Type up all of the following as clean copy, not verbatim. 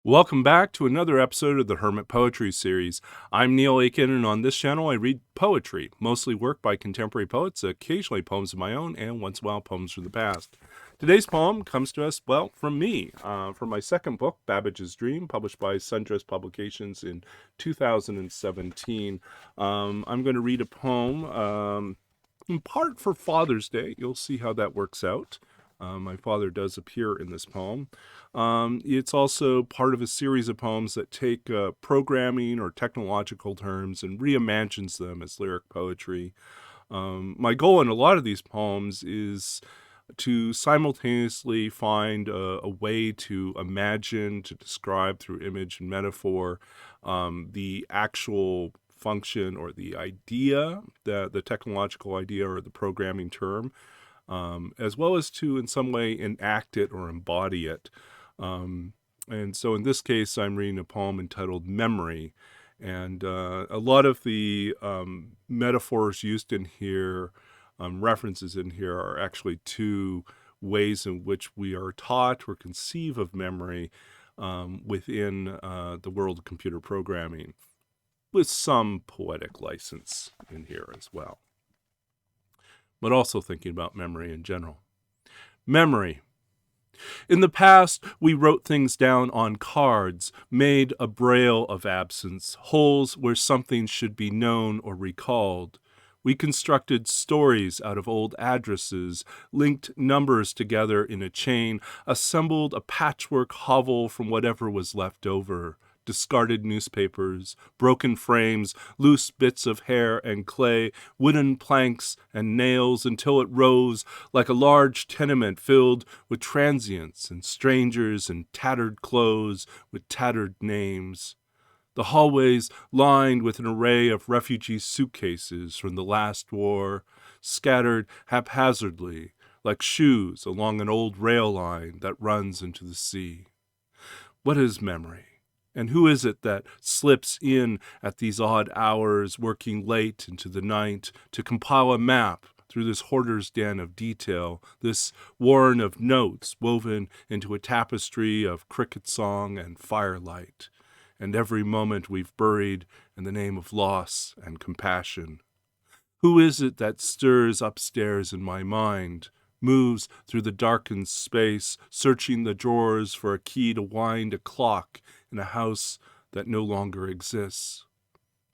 Welcome back to another episode of the Hermit Poetry Series. I'm Neil Aitken, and on this channel I read poetry, mostly work by contemporary poets, occasionally poems of my own, and once in a while poems from the past. Today's poem comes to us, from me, from my second book, Babbage's Dream, published by Sundress Publications in 2017. I'm going to read a poem, in part for Father's Day. You'll see how that works out. My father does appear in this poem. It's also part of a series of poems that take programming or technological terms and reimagines them as lyric poetry. My goal in a lot of these poems is to simultaneously find a way to imagine, to describe through image and metaphor, the actual function or the idea, the technological idea or the programming term, as well as to in some way enact it or embody it. And so in this case, I'm reading a poem entitled Memory. And a lot of the metaphors used in here, references in here, are actually two ways in which we are taught or conceive of memory within the world of computer programming, with some poetic license in here as well, but also thinking about memory in general. Memory. In the past, we wrote things down on cards, made a braille of absence, holes where something should be known or recalled. We constructed stories out of old addresses, linked numbers together in a chain, assembled a patchwork hovel from whatever was left over. Discarded newspapers, broken frames, loose bits of hair and clay, wooden planks and nails, until it rose like a large tenement filled with transients and strangers and tattered clothes with tattered names. The hallways lined with an array of refugee suitcases from the last war, scattered haphazardly like shoes along an old rail line that runs into the sea. What is memory? And who is it that slips in at these odd hours, working late into the night, to compile a map through this hoarder's den of detail, this warren of notes woven into a tapestry of cricket song and firelight, and every moment we've buried in the name of loss and compassion? Who is it that stirs upstairs in my mind, moves through the darkened space, searching the drawers for a key to wind a clock in a house that no longer exists?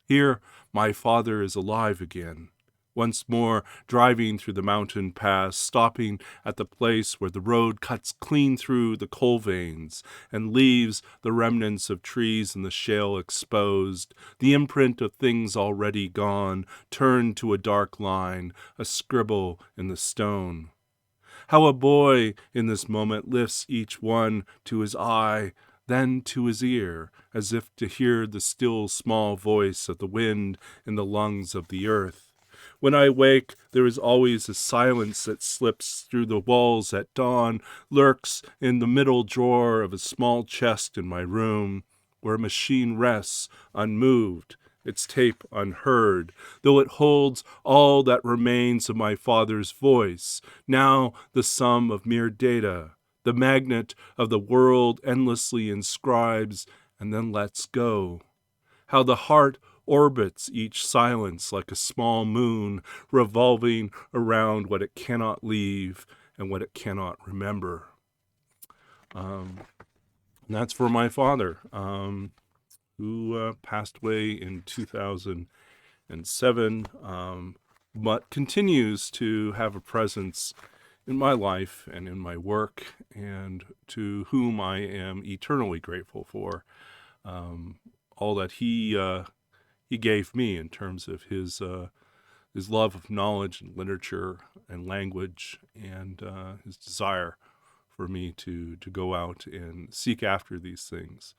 Here, my father is alive again, once more driving through the mountain pass, stopping at the place where the road cuts clean through the coal veins and leaves the remnants of trees in the shale exposed, the imprint of things already gone, turned to a dark line, a scribble in the stone. How a boy in this moment lifts each one to his eye, then to his ear, as if to hear the still small voice of the wind in the lungs of the earth. When I wake, there is always a silence that slips through the walls at dawn, lurks in the middle drawer of a small chest in my room, where a machine rests unmoved, its tape unheard, though it holds all that remains of my father's voice, now the sum of mere data, the magnet of the world endlessly inscribes and then lets go. How the heart orbits each silence like a small moon, revolving around what it cannot leave and what it cannot remember. And that's for my father, who passed away in 2007, but continues to have a presence in my life and in my work, and to whom I am eternally grateful for all that he gave me in terms of his love of knowledge and literature and language, and his desire for me to go out and seek after these things.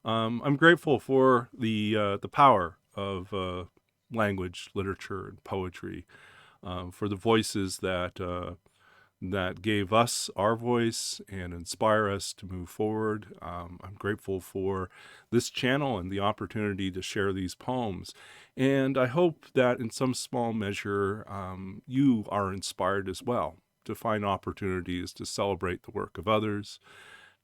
I'm grateful for the power of language, literature, and poetry, for the voices that gave us our voice and inspire us to move forward. I'm grateful for this channel and the opportunity to share these poems. And I hope that in some small measure, you are inspired as well to find opportunities to celebrate the work of others,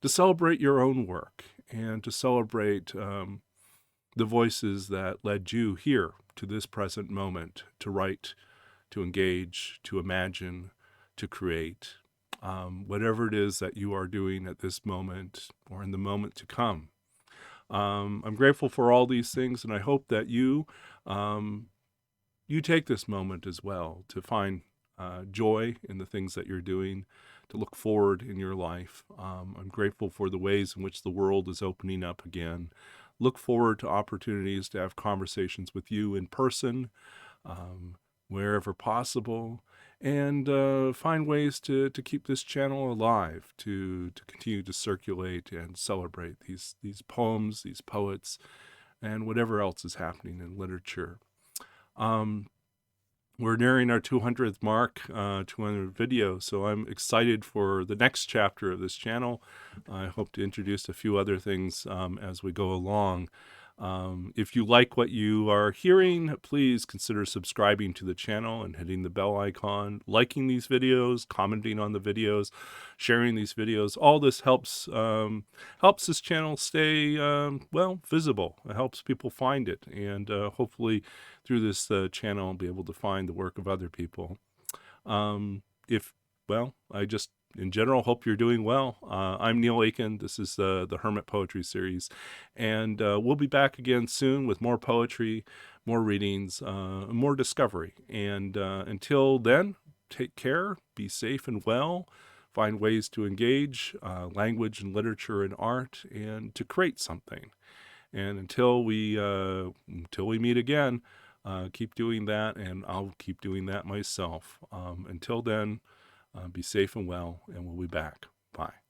to celebrate your own work and to celebrate the voices that led you here to this present moment, to write, to engage, to imagine, to create, whatever it is that you are doing at this moment or in the moment to come. I'm grateful for all these things, and I hope that you take this moment as well to find joy in the things that you're doing, to look forward in your life. I'm grateful for the ways in which the world is opening up again. Look forward to opportunities to have conversations with you in person, wherever possible, and find ways to keep this channel alive, to continue to circulate and celebrate these poems, these poets, and whatever else is happening in literature. We're nearing our 200th mark, 200 videos, so I'm excited for the next chapter of this channel. I hope to introduce a few other things as we go along. If you like what you are hearing, please consider subscribing to the channel and hitting the bell icon, liking these videos, commenting on the videos, sharing these videos. All this helps this channel stay well, visible. It helps people find it, and hopefully through this channel I'll be able to find the work of other people. I just in general hope you're doing well. I'm Neil Aitken. This is the Hermit Poetry Series, and we'll be back again soon with more poetry, more readings, more discovery. And until then, take care, be safe and well, find ways to engage language and literature and art, and to create something. And until we meet again, keep doing that, and I'll keep doing that myself. Until then, be safe and well, and we'll be back. Bye.